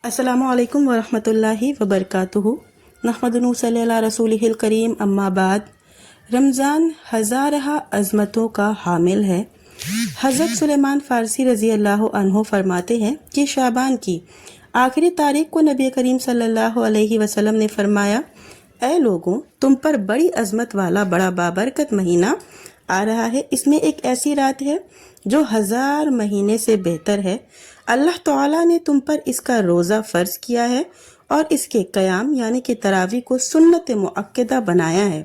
السلام علیکم ورحمۃ اللہ وبرکاتہ۔ نحمدہ صلی اللہ رسولہ الکریم، اما بعد۔ رمضان ہزارہ عظمتوں کا حامل ہے۔ حضرت سلیمان فارسی رضی اللہ عنہ فرماتے ہیں کہ شعبان کی آخری تاریخ کو نبی کریم صلی اللہ علیہ وسلم نے فرمایا، اے لوگوں، تم پر بڑی عظمت والا بڑا بابرکت مہینہ آ رہا ہے۔ اس میں ایک ایسی رات ہے جو 1000 مہینے سے بہتر ہے۔ اللہ تعالیٰ نے تم پر اس کا روزہ فرض کیا ہے اور اس کے قیام یعنی کہ تراویح کو سنت مؤکدہ بنایا ہے۔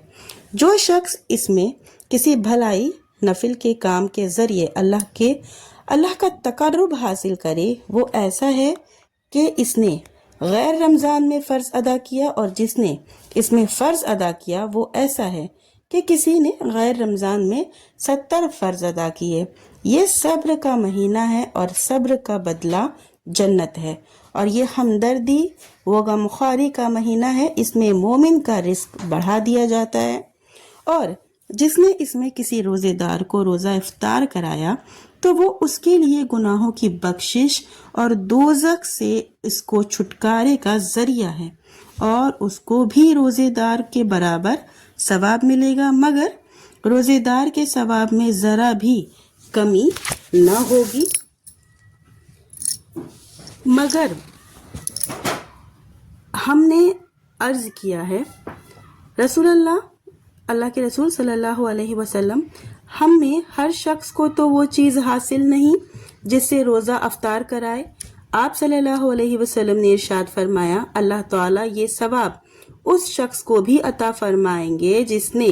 جو شخص اس میں کسی بھلائی نفل کے کام کے ذریعے اللہ کا تقرب حاصل کرے، وہ ایسا ہے کہ اس نے غیر رمضان میں فرض ادا کیا، اور جس نے اس میں فرض ادا کیا وہ ایسا ہے کہ کسی نے غیر رمضان میں 70 فرض ادا کیے۔ یہ صبر کا مہینہ ہے اور صبر کا بدلہ جنت ہے، اور یہ ہمدردی و غمخواری کا مہینہ ہے۔ اس میں مومن کا رزق بڑھا دیا جاتا ہے، اور جس نے اس میں کسی روزے دار کو روزہ افطار کرایا تو وہ اس کے لیے گناہوں کی بخشش اور دوزخ سے اس کو چھٹکارے کا ذریعہ ہے، اور اس کو بھی روزے دار کے برابر ثواب ملے گا، مگر روزے دار کے ثواب میں ذرا بھی کمی نہ ہوگی۔ مگر ہم نے عرض کیا ہے، اللہ کے رسول صلی اللہ علیہ وسلم، ہم میں ہر شخص کو تو وہ چیز حاصل نہیں جس سے روزہ افطار کرائے۔ آپ صلی اللہ علیہ وسلم نے ارشاد فرمایا، اللہ تعالیٰ یہ ثواب اس شخص کو بھی عطا فرمائیں گے جس نے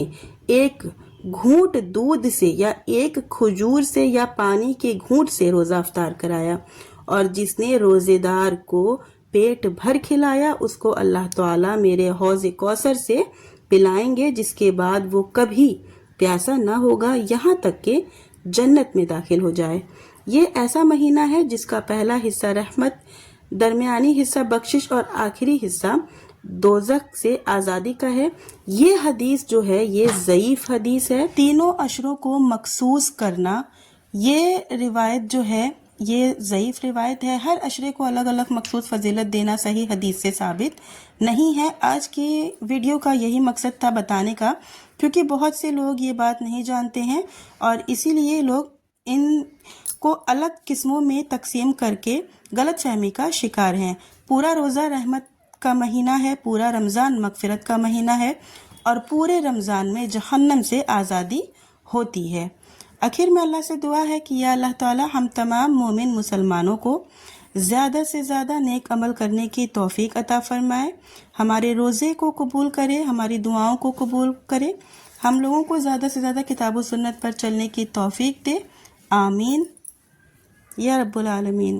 ایک گھونٹ دودھ سے یا ایک کھجور سے یا پانی کے گھونٹ سے روزہ افطار کرایا، اور جس نے روزے دار کو پیٹ بھر کھلایا اس کو اللہ تعالیٰ میرے حوض کوثر سے پلائیں گے، جس کے بعد وہ کبھی پیاسا نہ ہوگا یہاں تک کہ جنت میں داخل ہو جائے۔ یہ ایسا مہینہ ہے جس کا پہلا حصہ رحمت، درمیانی حصہ بخشش اور آخری حصہ دوزخ سے آزادی کا ہے۔ یہ حدیث جو ہے یہ ضعیف حدیث ہے۔ تینوں عشروں کو مخصوص کرنا، یہ روایت جو ہے یہ ضعیف روایت ہے۔ ہر عشرے کو الگ الگ مخصوص فضیلت دینا صحیح حدیث سے ثابت نہیں ہے۔ آج کی ویڈیو کا یہی مقصد تھا بتانے کا، کیونکہ بہت سے لوگ یہ بات نہیں جانتے ہیں، اور اسی لیے لوگ ان کو الگ قسموں میں تقسیم کر کے غلط فہمی کا شکار ہیں۔ پورا روزہ رحمت کا مہینہ ہے، پورا رمضان مغفرت کا مہینہ ہے، اور پورے رمضان میں جہنم سے آزادی ہوتی ہے۔ آخر میں اللہ سے دعا ہے کہ یا اللہ تعالیٰ ہم تمام مومن مسلمانوں کو زیادہ سے زیادہ نیک عمل کرنے کی توفیق عطا فرمائے، ہمارے روزے کو قبول کرے، ہماری دعاؤں کو قبول کرے، ہم لوگوں کو زیادہ سے زیادہ کتاب و سنت پر چلنے کی توفیق دے، آمین یا رب العالمین۔